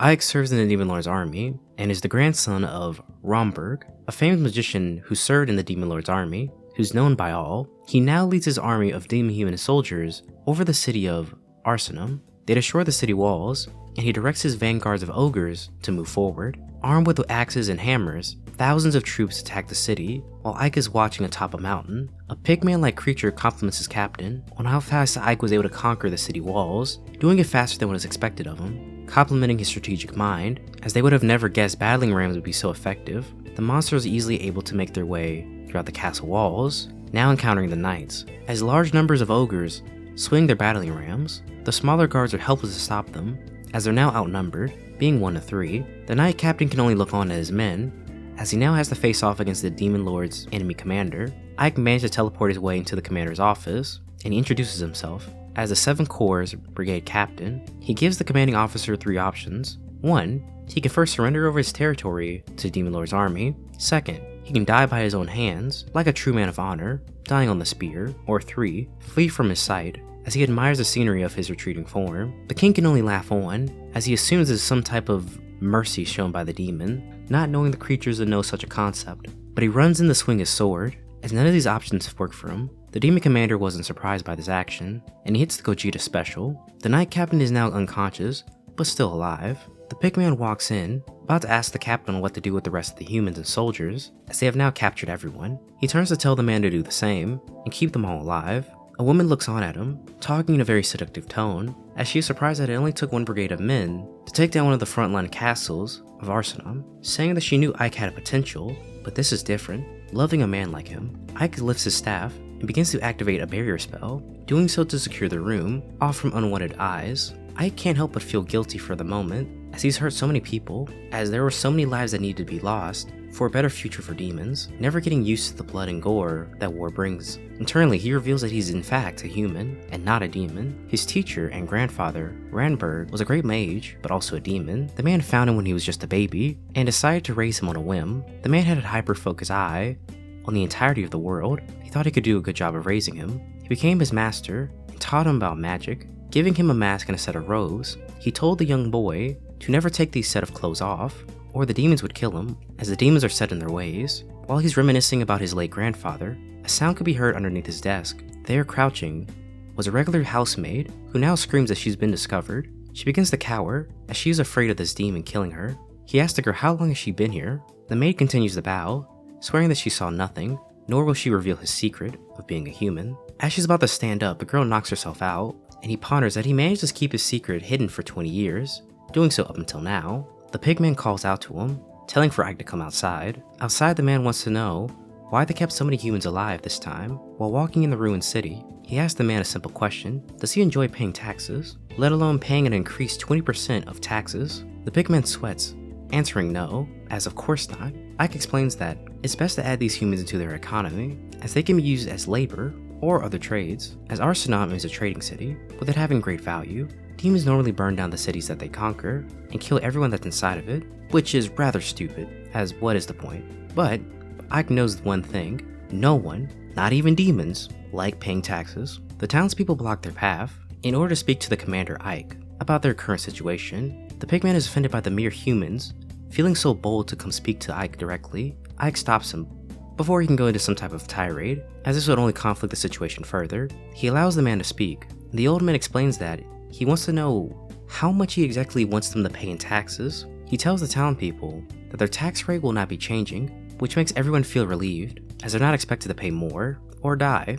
Ike serves in the Demon Lord's army and is the grandson of Romberg, a famed magician who served in the Demon Lord's army, who's known by all. He now leads his army of demon-human soldiers over the city of Arsenum. They destroy the city walls, and he directs his vanguards of ogres to move forward. Armed with axes and hammers, thousands of troops attack the city, while Ike is watching atop a mountain. A pigman-like creature compliments his captain on how fast Ike was able to conquer the city walls, doing it faster than what was expected of him, complimenting his strategic mind, as they would have never guessed battling rams would be so effective. The monster was easily able to make their way throughout the castle walls, now encountering the knights. As large numbers of ogres swing their battling rams, the smaller guards are helpless to stop them, as they're now outnumbered, being 1 to 3. The knight captain can only look on at his men, as he now has to face off against the Demon Lord's enemy commander. Ike manages to teleport his way into the commander's office, and he introduces himself as the 7 Corps brigade captain. He gives the commanding officer 3 options. 1, he can first surrender over his territory to the Demon Lord's army. 2nd, he can die by his own hands, like a true man of honor, dying on the spear. Or 3, flee from his sight, as he admires the scenery of his retreating form. The king can only laugh on, as he assumes there's some type of mercy shown by the demon, not knowing the creatures would know such a concept. But he runs in to swing his sword, as none of these options work for him. The demon commander wasn't surprised by this action, and he hits the Gogeta special. The knight captain is now unconscious, but still alive. The pigman walks in, about to ask the captain what to do with the rest of the humans and soldiers, as they have now captured everyone. He turns to tell the man to do the same, and keep them all alive. A woman looks on at him, talking in a very seductive tone, as she is surprised that it only took 1 brigade of men to take down one of the frontline castles of Arsenum, saying that she knew Ike had a potential, but this is different. Loving a man like him, Ike lifts his staff and begins to activate a barrier spell, doing so to secure the room off from unwanted eyes. Ike can't help but feel guilty for the moment, as he's hurt so many people, as there were so many lives that needed to be lost for a better future for demons, never getting used to the blood and gore that war brings. Internally, he reveals that he's in fact a human, and not a demon. His teacher and grandfather, Ranberg, was a great mage, but also a demon. The man found him when he was just a baby, and decided to raise him on a whim. The man had a hyper-focused eye on the entirety of the world. He thought he could do a good job of raising him. He became his master, and taught him about magic, giving him a mask and a set of robes. He told the young boy to never take these set of clothes off, or the demons would kill him, as the demons are set in their ways. While he's reminiscing about his late grandfather, a sound could be heard underneath his desk. There, crouching, was a regular housemaid, who now screams that she's been discovered. She begins to cower, as she is afraid of this demon killing her. He asks the girl how long has she been here. The maid continues to bow, swearing that she saw nothing, nor will she reveal his secret of being a human. As she's about to stand up, the girl knocks herself out, and he ponders that he managed to keep his secret hidden for 20 years, doing so up until now. The pigman calls out to him, telling for Ike to come outside. Outside, the man wants to know why they kept so many humans alive this time. While walking in the ruined city, he asks the man a simple question: does he enjoy paying taxes, let alone paying an increased 20% of taxes? The pigman sweats, answering no, as of course not. Ike explains that it's best to add these humans into their economy, as they can be used as labor or other trades, as Arsenum is a trading city, with it having great value. Demons normally burn down the cities that they conquer, and kill everyone that's inside of it, which is rather stupid, as what is the point? But Ike knows one thing: no one, not even demons, like paying taxes. The townspeople block their path in order to speak to the commander Ike about their current situation. The pigman is offended by the mere humans, feeling so bold to come speak to Ike directly. Ike stops him before he can go into some type of tirade, as this would only conflict the situation further. He allows the man to speak. The old man explains that he wants to know how much he exactly wants them to pay in taxes. He tells the town people that their tax rate will not be changing, which makes everyone feel relieved, as they're not expected to pay more or die.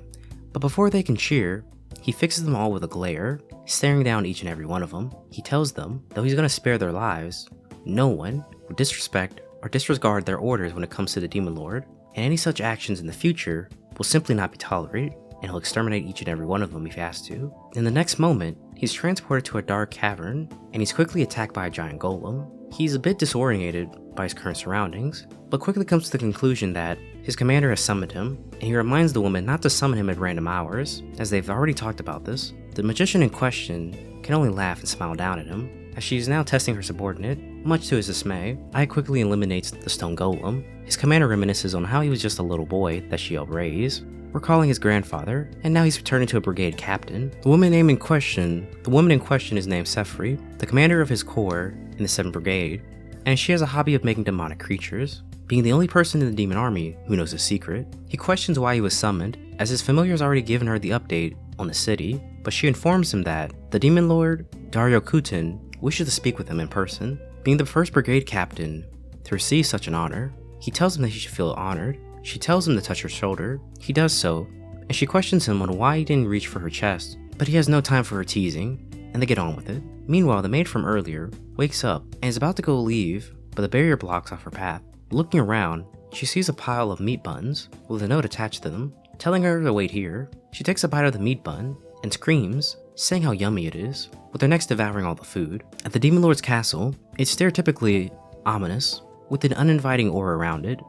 But before they can cheer, he fixes them all with a glare, staring down each and every one of them. He tells them, though he's going to spare their lives, no one will disrespect or disregard their orders when it comes to the Demon Lord, and any such actions in the future will simply not be tolerated, and he'll exterminate each and every one of them if he has to. In the next moment, he's transported to a dark cavern, and he's quickly attacked by a giant golem. He's a bit disorientated by his current surroundings, but quickly comes to the conclusion that his commander has summoned him, and he reminds the woman not to summon him at random hours, as they've already talked about this. The magician in question can only laugh and smile down at him, as she is now testing her subordinate. Much to his dismay, Ike quickly eliminates the stone golem. His commander reminisces on how he was just a little boy that she helped raise, recalling his grandfather, and now he's returning to a brigade captain. The woman in question is named Sefri. The commander of his corps in the 7th Brigade, and she has a hobby of making demonic creatures. Being the only person in the demon army who knows his secret, he questions why he was summoned, as his familiar has already given her the update on the city, but she informs him that the demon lord, Dario Kutin, wishes to speak with him in person. Being the 1st Brigade captain to receive such an honor, he tells him that he should feel honored. She tells him to touch her shoulder. He does so, and she questions him on why he didn't reach for her chest, but he has no time for her teasing, and they get on with it. Meanwhile, the maid from earlier wakes up and is about to go leave, but the barrier blocks off her path. Looking around, she sees a pile of meat buns with a note attached to them, telling her to wait here. She takes a bite of the meat bun and screams, saying how yummy it is, with her next devouring all the food. At the Demon Lord's castle, it's stereotypically ominous, with an uninviting aura around it,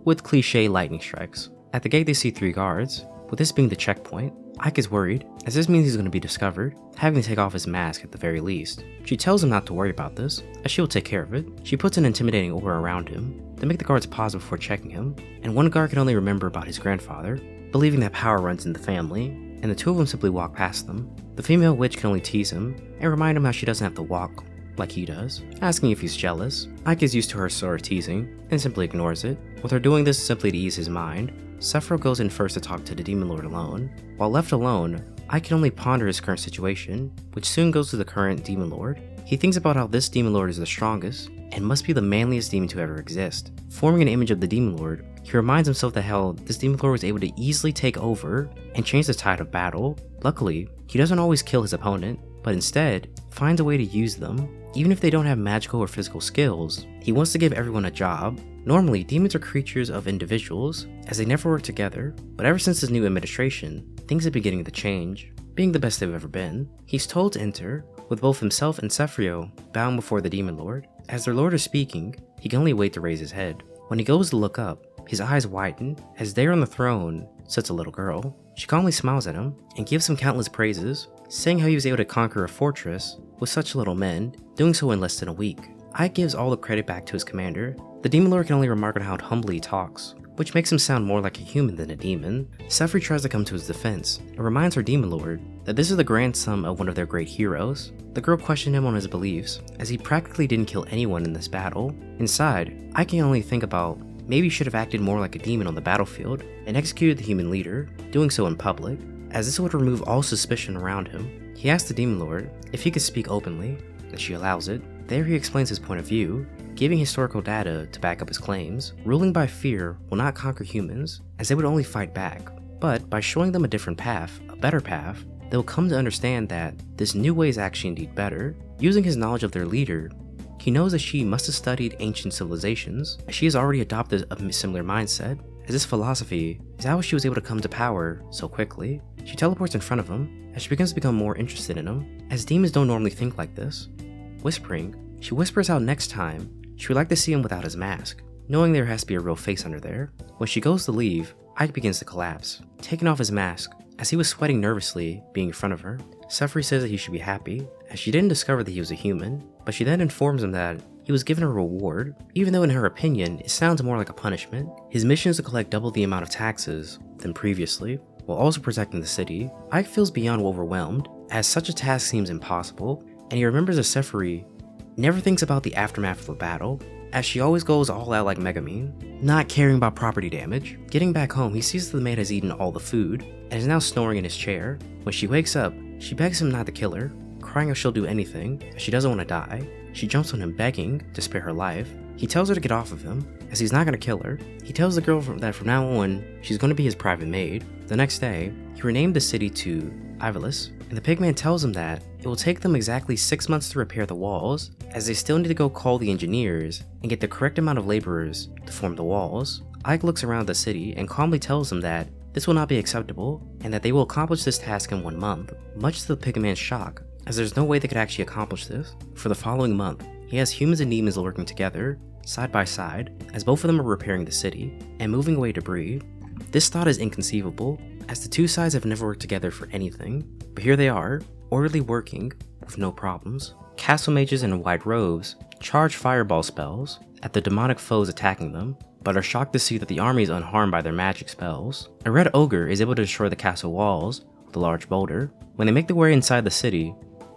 with cliché lightning strikes. At the gate they see 3 guards, with this being the checkpoint. Ike is worried, as this means he's going to be discovered, having to take off his mask at the very least. She tells him not to worry about this, as she will take care of it. She puts an intimidating aura around him to make the guards pause before checking him, and one guard can only remember about his grandfather, believing that power runs in the family, and the 2 of them simply walk past them. The female witch can only tease him and remind him how she doesn't have to walk like he does, asking if he's jealous. Ike is used to her sort of teasing and simply ignores it, with her doing this simply to ease his mind. Sephiroth goes in first to talk to the Demon Lord alone. While left alone, Ike can only ponder his current situation, which soon goes to the current Demon Lord. He thinks about how this Demon Lord is the strongest and must be the manliest demon to ever exist. Forming an image of the Demon Lord, he reminds himself that how this Demon Lord was able to easily take over and change the tide of battle. Luckily, he doesn't always kill his opponent, but instead finds a way to use them. Even if they don't have magical or physical skills, he wants to give everyone a job. Normally, demons are creatures of individuals, as they never work together, but ever since his new administration, things are beginning to change, being the best they've ever been. He's told to enter, with both himself and Sephiroth bound before the Demon Lord. As their lord is speaking, he can only wait to raise his head. When he goes to look up, his eyes widen, as there on the throne sits a little girl. She calmly smiles at him, and gives him countless praises, saying how he was able to conquer a fortress with such little men, doing so in less than a week. Ike gives all the credit back to his commander. The Demon Lord can only remark on how humbly he talks, which makes him sound more like a human than a demon. Sephiroth tries to come to his defense, and reminds her Demon Lord that this is the grandson of one of their great heroes. The girl questioned him on his beliefs, as he practically didn't kill anyone in this battle. Inside, Ike can only think about maybe he should have acted more like a demon on the battlefield, and executed the human leader, doing so in public, as this would remove all suspicion around him. He asks the Demon Lord if he could speak openly, and she allows it. There he explains his point of view, giving historical data to back up his claims. Ruling by fear will not conquer humans, as they would only fight back, but by showing them a different path, a better path, they will come to understand that this new way is actually indeed better. Using his knowledge of their leader, he knows that she must have studied ancient civilizations, as she has already adopted a similar mindset, as this philosophy is how she was able to come to power so quickly. She teleports in front of him, as she begins to become more interested in him, as demons don't normally think like this. Whispering, she whispers out next time she would like to see him without his mask, knowing there has to be a real face under there. When she goes to leave, Ike begins to collapse, taking off his mask, as he was sweating nervously being in front of her. Sephiroth says that he should be happy, as she didn't discover that he was a human, but she then informs him that he was given a reward, even though in her opinion it sounds more like a punishment. His mission is to collect double the amount of taxes than previously, while also protecting the city. Ike feels beyond overwhelmed, as such a task seems impossible, and he remembers that Sephiroth never thinks about the aftermath of a battle, as she always goes all out like Megamine, not caring about property damage. Getting back home, he sees that the maid has eaten all the food, and is now snoring in his chair. When she wakes up, she begs him not to kill her, crying how she'll do anything, as she doesn't want to die. She jumps on him begging to spare her life. He tells her to get off of him, as he's not going to kill her. He tells the girl that from now on, she's going to be his private maid. The next day, he renamed the city to Ivalice, and the pigman tells him that it will take them exactly 6 months to repair the walls, as they still need to go call the engineers and get the correct amount of laborers to form the walls. Ike looks around the city and calmly tells them that this will not be acceptable, and that they will accomplish this task in 1 month, much to the pigman's shock, as there's no way they could actually accomplish this. For the following month, he has humans and demons working together, side by side, as both of them are repairing the city and moving away debris. This thought is inconceivable, as the two sides have never worked together for anything, but here they are, orderly working, with no problems. Castle mages in white robes charge fireball spells at the demonic foes attacking them, but are shocked to see that the army is unharmed by their magic spells. A red ogre is able to destroy the castle walls with a large boulder. When they make their way inside the city,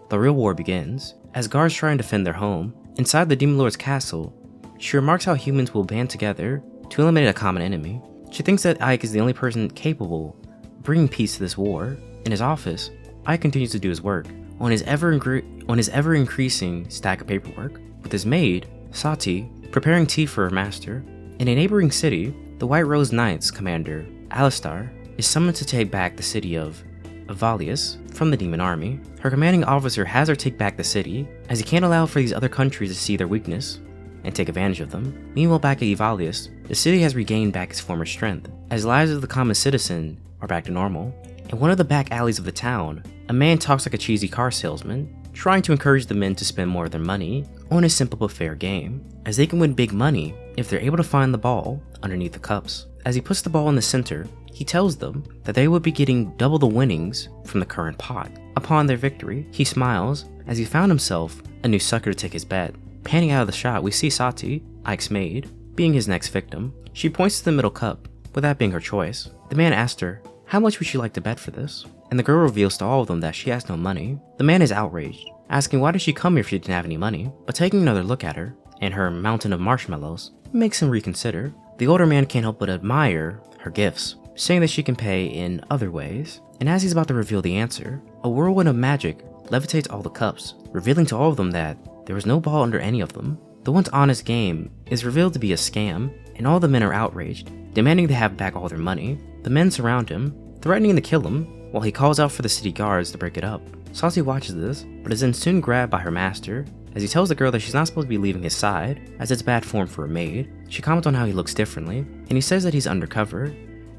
the real war begins, as guards try and defend their home, Inside the Demon Lord's castle, she remarks how humans will band together to eliminate a common enemy. She thinks that Ike is the only person capable of bringing peace to this war. In his office, Ike continues to do his work on his ever-increasing stack of paperwork, with his maid, Sati, preparing tea for her master. In a neighboring city, the White Rose Knights commander, Alistar, is summoned to take back the city of Avalius from the demon army. Her commanding officer has her take back the city, as he can't allow for these other countries to see their weakness and take advantage of them. Meanwhile, back at Avalius, the city has regained back its former strength, as lives of the common citizen are back to normal. In one of the back alleys of the town, a man talks like a cheesy car salesman, trying to encourage the men to spend more of their money on a simple but fair game, as they can win big money if they're able to find the ball underneath the cups. As he puts the ball in the center, he tells them that they would be getting double the winnings from the current pot. Upon their victory, he smiles as he found himself a new sucker to take his bet. Panning out of the shot, we see Sati, Ike's maid, being his next victim. She points to the middle cup, with that being her choice. The man asked her, "How much would you like to bet for this?" And the girl reveals to all of them that she has no money. The man is outraged, asking why did she come here if she didn't have any money, but taking another look at her and her mountain of marshmallows makes him reconsider. The older man can't help but admire her gifts, saying that she can pay in other ways. And as he's about to reveal the answer, a whirlwind of magic levitates all the cups, revealing to all of them that there was no ball under any of them. The once honest game is revealed to be a scam, and all the men are outraged, demanding they have back all their money. The men surround him, threatening to kill him, while he calls out for the city guards to break it up. Sati watches this, but is then soon grabbed by her master, as he tells the girl that she's not supposed to be leaving his side, as it's bad form for a maid. She comments on how he looks differently, and he says that he's undercover,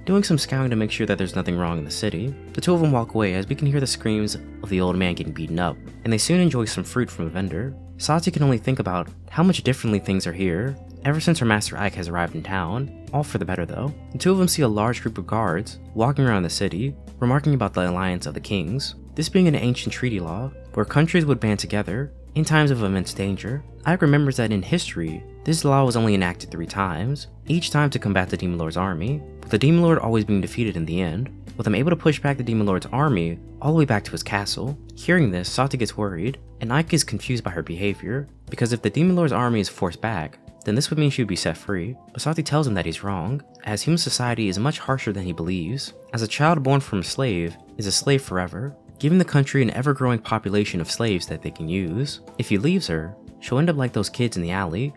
doing some scouting to make sure that there's nothing wrong in the city. The two of them walk away as we can hear the screams of the old man getting beaten up, and they soon enjoy some fruit from a vendor. Sati can only think about how much differently things are here ever since her master Ike has arrived in town, all for the better though. The two of them see a large group of guards walking around the city, remarking about the alliance of the kings, this being an ancient treaty law where countries would band together in times of immense danger. Ike remembers that in history, this law was only enacted 3 times, each time to combat the Demon Lord's army, with the Demon Lord always being defeated in the end, with him able to push back the Demon Lord's army all the way back to his castle. Hearing this, Sati gets worried, and Ike is confused by her behavior, because if the Demon Lord's army is forced back, then this would mean she would be set free. But Sati tells him that he's wrong, as human society is much harsher than he believes, as a child born from a slave is a slave forever, giving the country an ever-growing population of slaves that they can use. If he leaves her, she'll end up like those kids in the alley,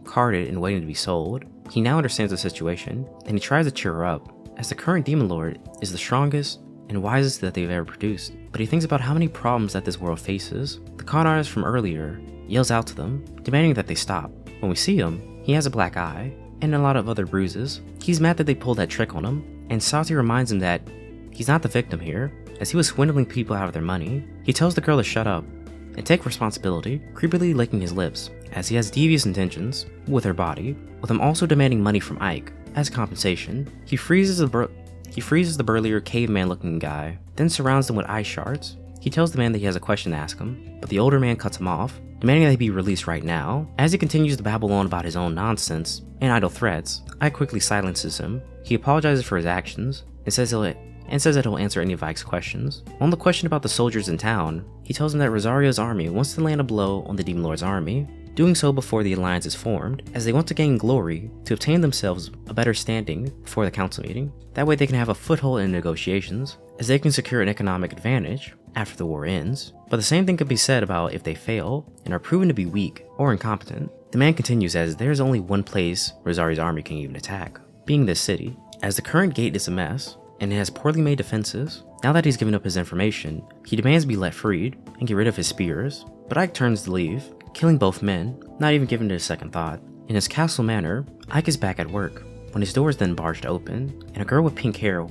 carded and waiting to be sold. He now understands the situation, and he tries to cheer her up, as the current Demon Lord is the strongest and wisest that they've ever produced. But he thinks about how many problems that this world faces. The con artist from earlier yells out to them, demanding that they stop. When we see him, he has a black eye and a lot of other bruises. He's mad that they pulled that trick on him, and Sati reminds him that he's not the victim here, as he was swindling people out of their money. He tells the girl to shut up and take responsibility, creepily licking his lips, as he has devious intentions with her body, with him also demanding money from Ike. As compensation, he freezes the burlier caveman-looking guy, then surrounds them with ice shards. He tells the man that he has a question to ask him, but the older man cuts him off, demanding that he be released right now. As he continues to babble on about his own nonsense and idle threats, Ike quickly silences him. He apologizes for his actions and says that he'll answer any of Ike's questions. On the question about the soldiers in town, he tells him that Rosario's army wants to land a blow on the Demon Lord's army, doing so before the alliance is formed, as they want to gain glory to obtain themselves a better standing before the council meeting. That way they can have a foothold in negotiations, as they can secure an economic advantage after the war ends. But the same thing could be said about if they fail and are proven to be weak or incompetent. The man continues as there is only one place Rosario's army can even attack, being this city, as the current gate is a mess and it has poorly made defenses. Now that he's given up his information, he demands to be let freed and get rid of his spears, but Ike turns to leave, killing both men, not even giving it a second thought. In his castle manor, Ike is back at work, when his door is then barged open, and a girl with pink hair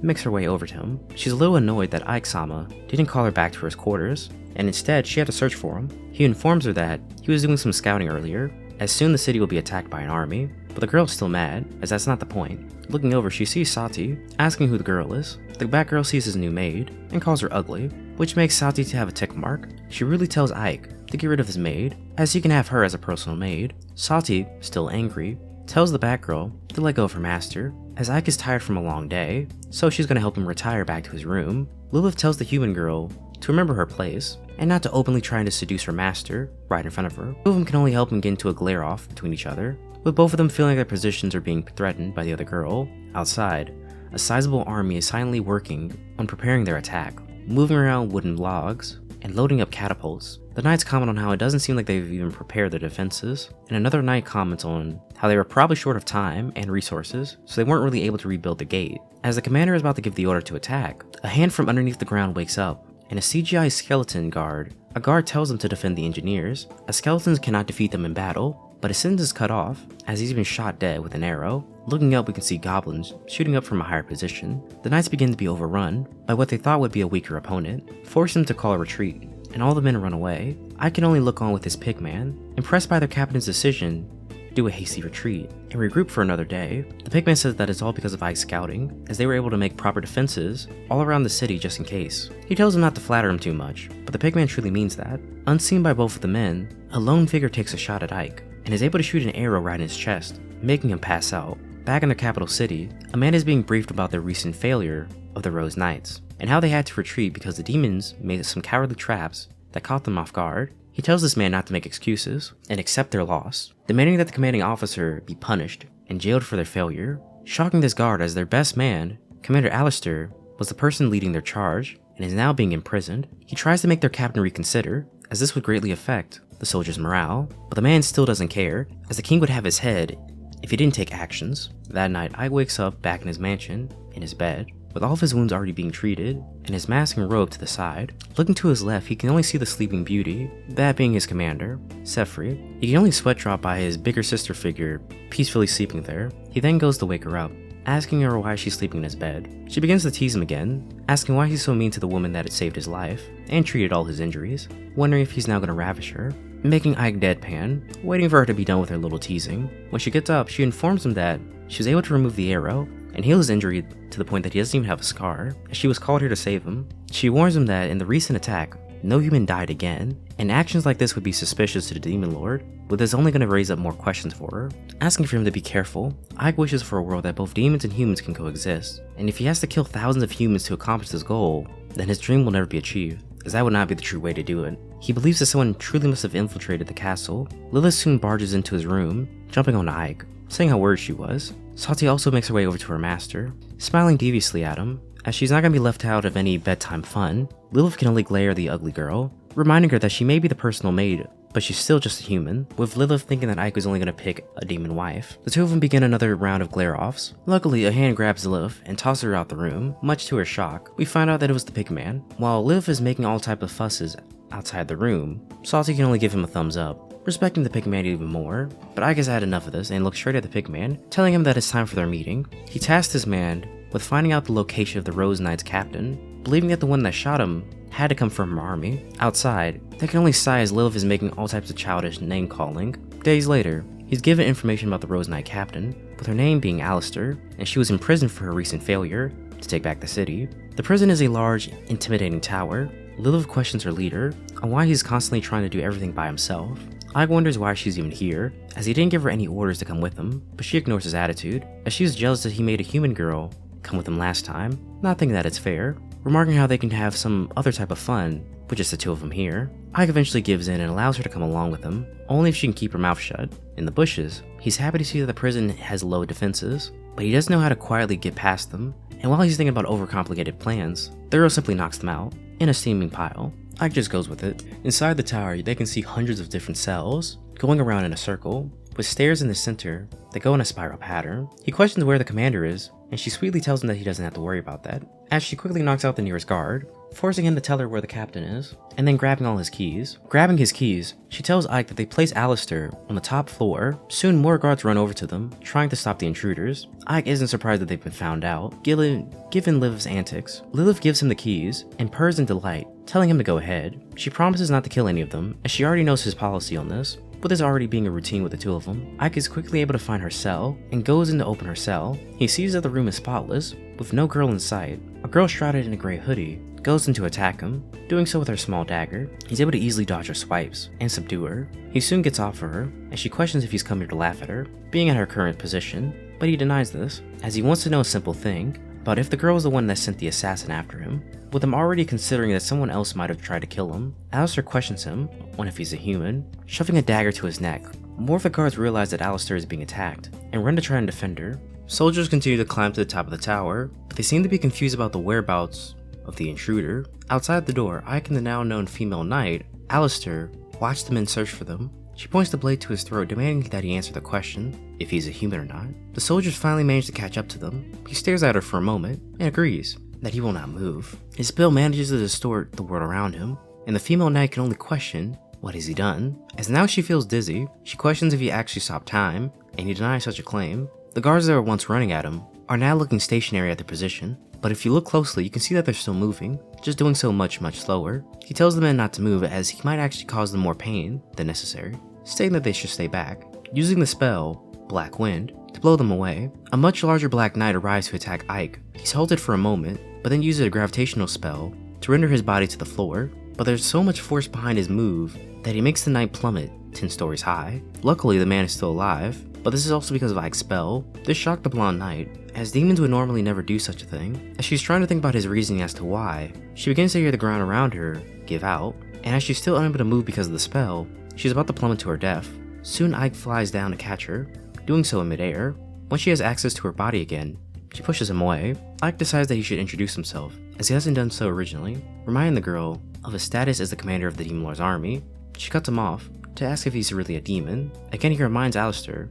makes her way over to him. She's a little annoyed that Ike-sama didn't call her back to his quarters, and instead she had to search for him. He informs her that he was doing some scouting earlier, as soon the city will be attacked by an army, but the girl's still mad, as that's not the point. Looking over, she sees Sati, asking who the girl is. The Batgirl sees his new maid, and calls her ugly, which makes Sati to have a tick mark. She really tells Ike to get rid of his maid, as he can have her as a personal maid. Sati, still angry, tells the Batgirl to let go of her master, as Ike is tired from a long day, so she's gonna help him retire back to his room. Lilith tells the human girl to remember her place, and not to openly trying to seduce her master right in front of her. Two of them can only help him get into a glare-off between each other, with both of them feeling their positions are being threatened by the other girl. Outside, a sizable army is silently working on preparing their attack, moving around wooden logs and loading up catapults. The knights comment on how it doesn't seem like they've even prepared their defenses, and another knight comments on how they were probably short of time and resources, so they weren't really able to rebuild the gate. As the commander is about to give the order to attack, a hand from underneath the ground wakes up, and a CGI skeleton guard. A guard tells them to defend the engineers, as skeletons cannot defeat them in battle, but his sentence is cut off, as he's been shot dead with an arrow. Looking up, we can see goblins shooting up from a higher position. The knights begin to be overrun by what they thought would be a weaker opponent, forcing them to call a retreat, and all the men run away. I can only look on with his pigman, impressed by their captain's decision to do a hasty retreat and regroup for another day. The pigman says that it's all because of Ike's scouting, as they were able to make proper defenses all around the city just in case. He tells him not to flatter him too much, but the pigman truly means that. Unseen by both of the men, a lone figure takes a shot at Ike, and is able to shoot an arrow right in his chest, making him pass out. Back in their capital city, Amanda is being briefed about their recent failure of the Rose Knights, and how they had to retreat because the demons made some cowardly traps that caught them off guard. He tells this man not to make excuses and accept their loss, demanding that the commanding officer be punished and jailed for their failure. Shocking this guard, as their best man, Commander Alistair, was the person leading their charge and is now being imprisoned. He tries to make their captain reconsider, as this would greatly affect the soldiers' morale, but the man still doesn't care, as the king would have his head if he didn't take actions. That night, Ike wakes up back in his mansion, in his bed, with all of his wounds already being treated, and his mask and robe to the side. Looking to his left, he can only see the sleeping beauty, that being his commander, Sefri. He can only sweat drop by his bigger sister figure, peacefully sleeping there. He then goes to wake her up, asking her why she's sleeping in his bed. She begins to tease him again, asking why he's so mean to the woman that had saved his life, and treated all his injuries, wondering if he's now going to ravish her, making Ike deadpan, waiting for her to be done with her little teasing. When she gets up, she informs him that she was able to remove the arrow and heal his injury to the point that he doesn't even have a scar, as she was called here to save him. She warns him that in the recent attack, no human died again, and actions like this would be suspicious to the Demon Lord, with this only going to raise up more questions for her. Asking for him to be careful, Ike wishes for a world that both demons and humans can coexist, and if he has to kill thousands of humans to accomplish this goal, then his dream will never be achieved, as that would not be the true way to do it. He believes that someone truly must have infiltrated the castle. Lilith soon barges into his room, jumping on Ike, saying how worried she was. Salty also makes her way over to her master, smiling deviously at him, as she's not going to be left out of any bedtime fun. Lilith can only glare at the ugly girl, reminding her that she may be the personal maid, but she's still just a human, with Lilith thinking that Ike was only going to pick a demon wife. The two of them begin another round of glare-offs. Luckily, a hand grabs Lilith and tosses her out the room. Much to her shock, we find out that it was the pigman. While Lilith is making all type of fusses outside the room, Salty can only give him a thumbs up, respecting the pigman even more, but Ike has had enough of this and looks straight at the pigman, telling him that it's time for their meeting. He tasks his man with finding out the location of the Rose Knight's captain, believing that the one that shot him had to come from her army. Outside, they can only sigh as Lilith is making all types of childish name-calling. Days later, he's given information about the Rose Knight captain, with her name being Alistair, and she was in prison for her recent failure to take back the city. The prison is a large, intimidating tower. Lilith questions her leader on why he's constantly trying to do everything by himself. Ike wonders why she's even here, as he didn't give her any orders to come with him, but she ignores his attitude, as she was jealous that he made a human girl come with him last time, not thinking that it's fair, remarking how they can have some other type of fun with just the two of them here. Ike eventually gives in and allows her to come along with him, only if she can keep her mouth shut. In the bushes, he's happy to see that the prison has low defenses, but he doesn't know how to quietly get past them, and while he's thinking about overcomplicated plans, the girl simply knocks them out, in a steaming pile. Ike just goes with it. Inside the tower, they can see hundreds of different cells, going around in a circle, with stairs in the center that go in a spiral pattern. He questions where the commander is, and she sweetly tells him that he doesn't have to worry about that, as she quickly knocks out the nearest guard, forcing him to tell her where the captain is, and then grabbing all his keys. Grabbing his keys, she tells Ike that they place Alistair on the top floor. Soon more guards run over to them, trying to stop the intruders. Ike isn't surprised that they've been found out, given Lilith's antics. Lilith gives him the keys, and purrs in delight, telling him to go ahead. She promises not to kill any of them, as she already knows his policy on this, with this already being a routine with the two of them. Ike is quickly able to find her cell, and goes in to open her cell. He sees that the room is spotless, with no girl in sight. A girl shrouded in a gray hoodie goes in to attack him, doing so with her small dagger. He's able to easily dodge her swipes, and subdue her. He soon gets off of her, and she questions if he's come here to laugh at her, being at her current position, but he denies this, as he wants to know a simple thing about if the girl was the one that sent the assassin after him. With him already considering that someone else might have tried to kill him, Alistair questions him on if he's a human, shoving a dagger to his neck. More of the guards realize that Alistair is being attacked, and run to try and defend her. Soldiers continue to climb to the top of the tower, but they seem to be confused about the whereabouts of the intruder. Outside the door, Ike and the now known female knight, Alistair, watch the men search for them. She points the blade to his throat, demanding that he answer the question, if he's a human or not. The soldiers finally manage to catch up to them. He stares at her for a moment, and agrees that he will not move. His spell manages to distort the world around him, and the female knight can only question, what has he done? As now she feels dizzy, she questions if he actually stopped time, and he denies such a claim. The guards that were once running at him are now looking stationary at their position, but if you look closely, you can see that they're still moving, just doing so much slower. He tells the men not to move as he might actually cause them more pain than necessary, stating that they should stay back. Using the spell, Black Wind, to blow them away, a much larger Black Knight arrives to attack Ike. He's halted for a moment, but then uses a gravitational spell to render his body to the floor, but there's so much force behind his move that he makes the knight plummet 10 stories high. Luckily, the man is still alive, but this is also because of Ike's spell. This shocked the blonde knight, as demons would normally never do such a thing. As she's trying to think about his reasoning as to why, she begins to hear the ground around her give out, and as she's still unable to move because of the spell, she's about to plummet to her death. Soon Ike flies down to catch her, doing so in midair. Once she has access to her body again, she pushes him away. Ike decides that he should introduce himself, as he hasn't done so originally, reminding the girl of his status as the commander of the Demon Lord's army. She cuts him off to ask if he's really a demon. Again, he reminds Alistair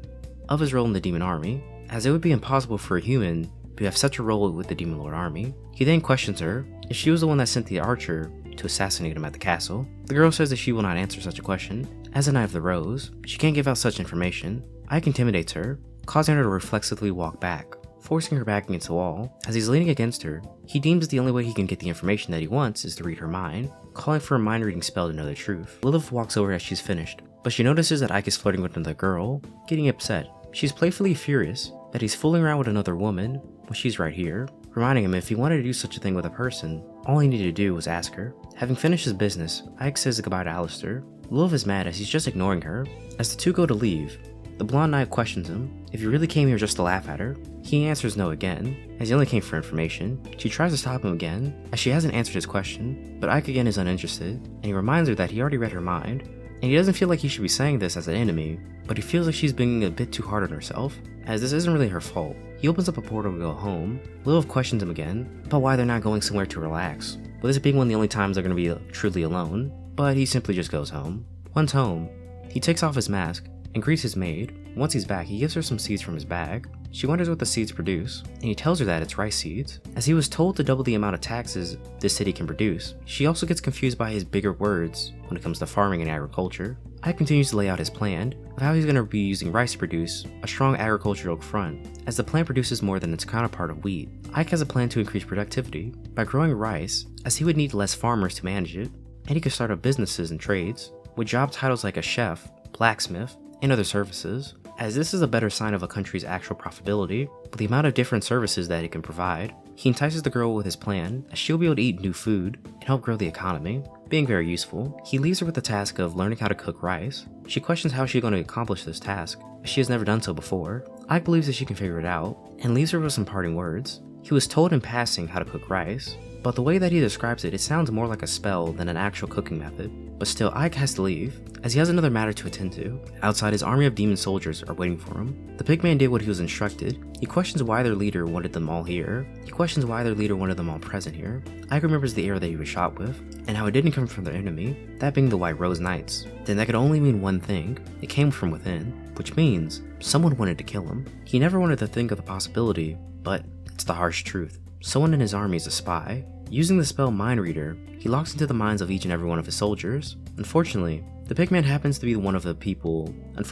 of his role in the demon army, as it would be impossible for a human to have such a role with the Demon Lord army. He then questions her if she was the one that sent the archer to assassinate him at the castle. The girl says that she will not answer such a question. As a Knight of the Rose, she can't give out such information. Ike intimidates her, causing her to reflexively walk back, forcing her back against the wall. As he's leaning against her, he deems the only way he can get the information that he wants is to read her mind, calling for a mind-reading spell to know the truth. Lilith walks over as she's finished, but she notices that Ike is flirting with another girl, getting upset. She's playfully furious that he's fooling around with another woman when she's right here, reminding him if he wanted to do such a thing with a person, all he needed to do was ask her. Having finished his business, Ike says goodbye to Alistair. Lilith is mad as he's just ignoring her. As the two go to leave, the blonde knight questions him if he really came here just to laugh at her. He answers no again, as he only came for information. She tries to stop him again, as she hasn't answered his question, but Ike again is uninterested, and he reminds her that he already read her mind, and he doesn't feel like he should be saying this as an enemy, but he feels like she's being a bit too hard on herself, as this isn't really her fault. He opens up a portal to go home. Lilith questions him again about why they're not going somewhere to relax, with this being one of the only times they're going to be truly alone, but he simply just goes home. Once home, he takes off his mask and greets his maid. Once he's back, he gives her some seeds from his bag. She wonders what the seeds produce, and he tells her that it's rice seeds. As he was told to double the amount of taxes this city can produce, she also gets confused by his bigger words when it comes to farming and agriculture. Ike continues to lay out his plan of how he's going to be using rice to produce a strong agricultural front, as the plant produces more than its counterpart of wheat. Ike has a plan to increase productivity by growing rice, as he would need less farmers to manage it, and he could start up businesses and trades with job titles like a chef, blacksmith, and other services, as this is a better sign of a country's actual profitability with the amount of different services that it can provide. He entices the girl with his plan, as she'll be able to eat new food and help grow the economy, being very useful. He leaves her with the task of learning how to cook rice. She questions how she's going to accomplish this task, as she has never done so before. Ike believes that she can figure it out, and leaves her with some parting words. He was told in passing how to cook rice, but the way that he describes it, it sounds more like a spell than an actual cooking method. But still, Ike has to leave, as he has another matter to attend to. Outside, his army of demon soldiers are waiting for him. The pigman did what he was instructed. He questions why their leader wanted them all here. He questions why their leader wanted them all present here. Ike remembers the arrow that he was shot with, and how it didn't come from their enemy, that being the White Rose Knights. Then that could only mean one thing: it came from within, which means someone wanted to kill him. He never wanted to think of the possibility, but it's the harsh truth. Someone in his army is a spy. Using the spell Mind Reader, he locks into the minds of each and every one of his soldiers. Unfortunately, the pigman happens to be one of the people. The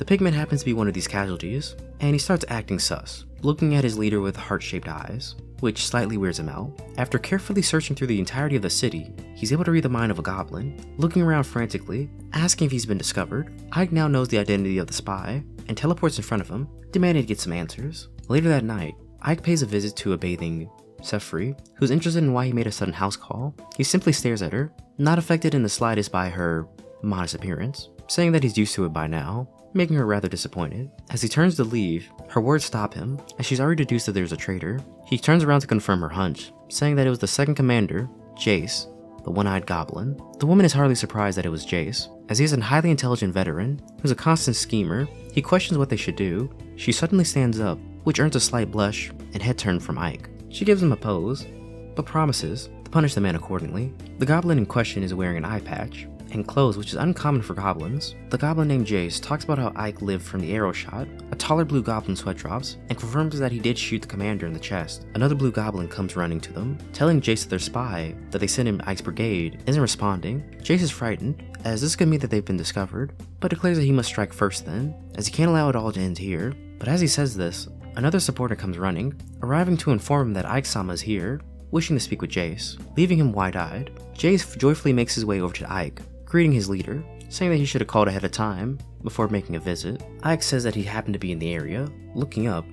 pigman happens to be one of these casualties, and he starts acting sus, looking at his leader with heart-shaped eyes, which slightly weirds him out. After carefully searching through the entirety of the city, he's able to read the mind of a goblin, looking around frantically, asking if he's been discovered. Ike now knows the identity of the spy, and teleports in front of him, demanding to get some answers. Later that night, Ike pays a visit to a bathing Sefri, who's interested in why he made a sudden house call. He simply stares at her, not affected in the slightest by her modest appearance, saying that he's used to it by now. making her rather disappointed. As he turns to leave, her words stop him, as she's already deduced that there's a traitor. He turns around to confirm her hunch, saying that it was the second commander, Jace, the one-eyed goblin. The woman is hardly surprised that it was Jace, as he is a highly intelligent veteran who's a constant schemer. He questions what they should do. She suddenly stands up, which earns a slight blush and head turn from Ike. She gives him a pose, but promises to punish the man accordingly. The goblin in question is wearing an eye patch and clothes, which is uncommon for goblins. The goblin named Jace talks about how Ike lived from the arrow shot. A taller blue goblin sweat drops and confirms that he did shoot the commander in the chest. Another blue goblin comes running to them, telling Jace that their spy that they sent him Ike's brigade isn't responding. Jace is frightened, as this could mean that they've been discovered, but declares that he must strike first then, as he can't allow it all to end here. But as he says this, another supporter comes running, arriving to inform him that Ike-sama is here, wishing to speak with Jace, leaving him wide-eyed. Jace joyfully makes his way over to Ike, greeting his leader, saying that he should have called ahead of time before making a visit. Ike says that he happened to be in the area. Looking up,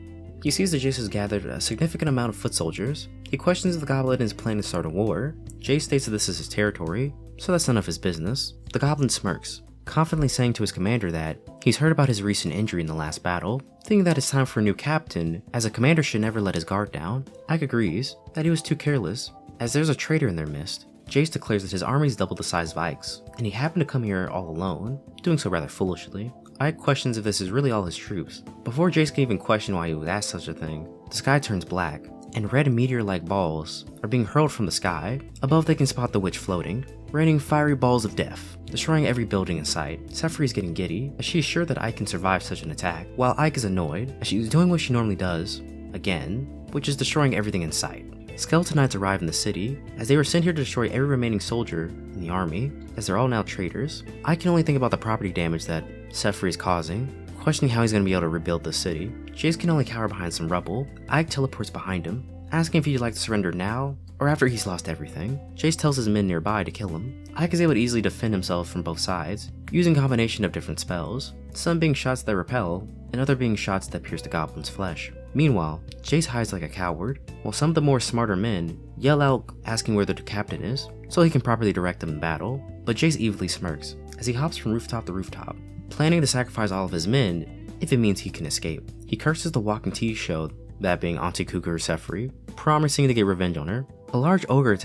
he sees that Jace has gathered a significant amount of foot soldiers. He questions if the goblin is planning to start a war. Jace states that this is his territory, so that's none of his business. The goblin smirks, confidently saying to his commander that he's heard about his recent injury in the last battle, thinking that it's time for a new captain, as a commander should never let his guard down. Ike agrees that he was too careless, as there's a traitor in their midst. Jace declares that his army is double the size of Ike's, and he happened to come here all alone, doing so rather foolishly. Ike questions if this is really all his troops. Before Jace can even question why he would ask such a thing, the sky turns black, and red meteor-like balls are being hurled from the sky. Above they can spot the witch floating, raining fiery balls of death, destroying every building in sight. Sefri is getting giddy, as she is sure that Ike can survive such an attack, while Ike is annoyed, as she is doing what she normally does, again, which is destroying everything in sight. Skeleton Knights arrive in the city, as they were sent here to destroy every remaining soldier in the army, as they're all now traitors. I can only think about the property damage that Sefri is causing, questioning how he's going to be able to rebuild the city. Jace can only cower behind some rubble. Ike teleports behind him, asking if he'd like to surrender now, or after he's lost everything. Jace tells his men nearby to kill him. Ike is able to easily defend himself from both sides, using a combination of different spells, some being shots that repel, and other being shots that pierce the goblin's flesh. Meanwhile, Jace hides like a coward, while some of the more smarter men yell out asking where the captain is, so he can properly direct them in battle, but Jace evilly smirks, as he hops from rooftop to rooftop, planning to sacrifice all of his men if it means he can escape. He curses the walking TV show, that being Auntie Cougar Sefri, promising to get revenge on her. A large ogre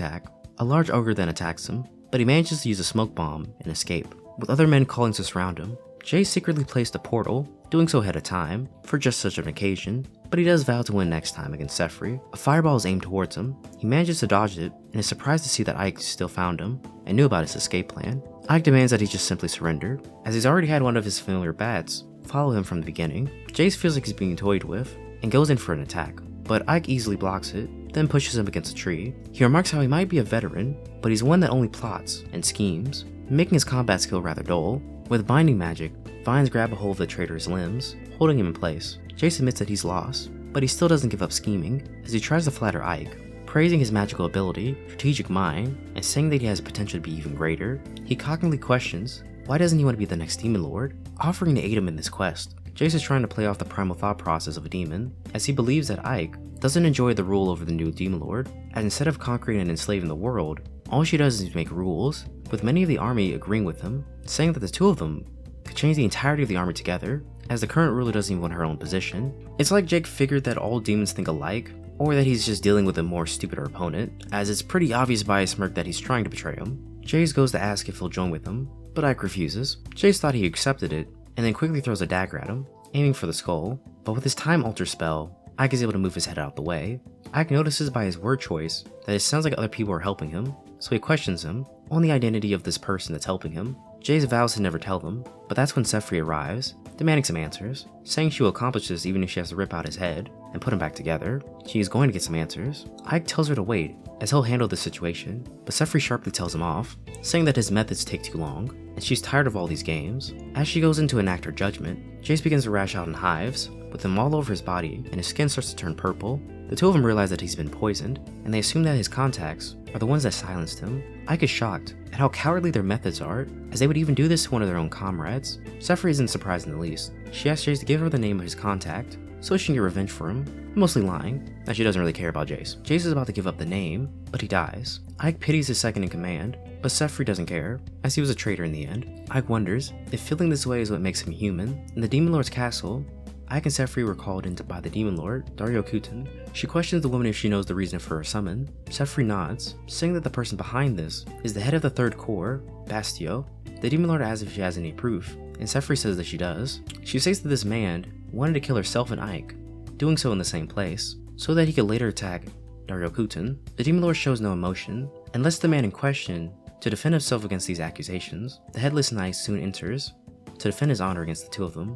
then attacks him, but he manages to use a smoke bomb and escape, with other men calling to surround him. Jace secretly placed a portal, doing so ahead of time, for just such an occasion, but he does vow to win next time against Sefri. A fireball is aimed towards him. He manages to dodge it, and is surprised to see that Ike still found him, and knew about his escape plan. Ike demands that he just simply surrender, as he's already had one of his familiar bats follow him from the beginning. Jace feels like he's being toyed with, and goes in for an attack, but Ike easily blocks it, then pushes him against a tree. He remarks how he might be a veteran, but he's one that only plots and schemes, making his combat skill rather dull. With binding magic, vines grab a hold of the traitor's limbs, holding him in place. Jace admits that he's lost, but he still doesn't give up scheming, as he tries to flatter Ike, praising his magical ability, strategic mind, and saying that he has potential to be even greater. He cockingly questions why doesn't he want to be the next demon lord, offering to aid him in this quest. Jace is trying to play off the primal thought process of a demon, as he believes that Ike doesn't enjoy the rule over the new demon lord, as instead of conquering and enslaving the world, all she does is make rules, with many of the army agreeing with him, saying that the two of them could change the entirety of the army together, as the current ruler doesn't even want her own position. It's like Jake figured that all demons think alike, or that he's just dealing with a more stupider opponent, as it's pretty obvious by his smirk that he's trying to betray him. Jace goes to ask if he'll join with him, but Ike refuses. Jace thought he accepted it, and then quickly throws a dagger at him, aiming for the skull, but with his time alter spell, Ike is able to move his head out the way. Ike notices by his word choice that it sounds like other people are helping him, so he questions him on the identity of this person that's helping him. Jace vows to never tell them, but that's when Sefri arrives, demanding some answers, saying she will accomplish this even if she has to rip out his head and put him back together. She is going to get some answers. Ike tells her to wait, as he'll handle the situation, but Sefri sharply tells him off, saying that his methods take too long, and she's tired of all these games. As she goes in to enact her judgment, Jace begins to rash out in hives, with him all over his body, and his skin starts to turn purple. The two of them realize that he's been poisoned, and they assume that his contacts are the ones that silenced him. Ike is shocked at how cowardly their methods are, as they would even do this to one of their own comrades. Sefri isn't surprised in the least. She asks Jace to give her the name of his contact, so she can get revenge for him, mostly lying, as she doesn't really care about Jace. Jace is about to give up the name, but he dies. Ike pities his second in command, but Sefri doesn't care, as he was a traitor in the end. Ike wonders if feeling this way is what makes him human. In the Demon Lord's castle, Ike and Sefri were called in by the Demon Lord, Dario Kutin. She questions the woman if she knows the reason for her summon. Sefri nods, saying that the person behind this is the head of the third corps, Bastio. The Demon Lord asks if she has any proof, and Sefri says that she does. She states that this man wanted to kill herself and Ike, doing so in the same place, so that he could later attack Dario Kutin. The Demon Lord shows no emotion, and lets the man in question to defend himself against these accusations. The Headless Knight soon enters to defend his honor against the two of them.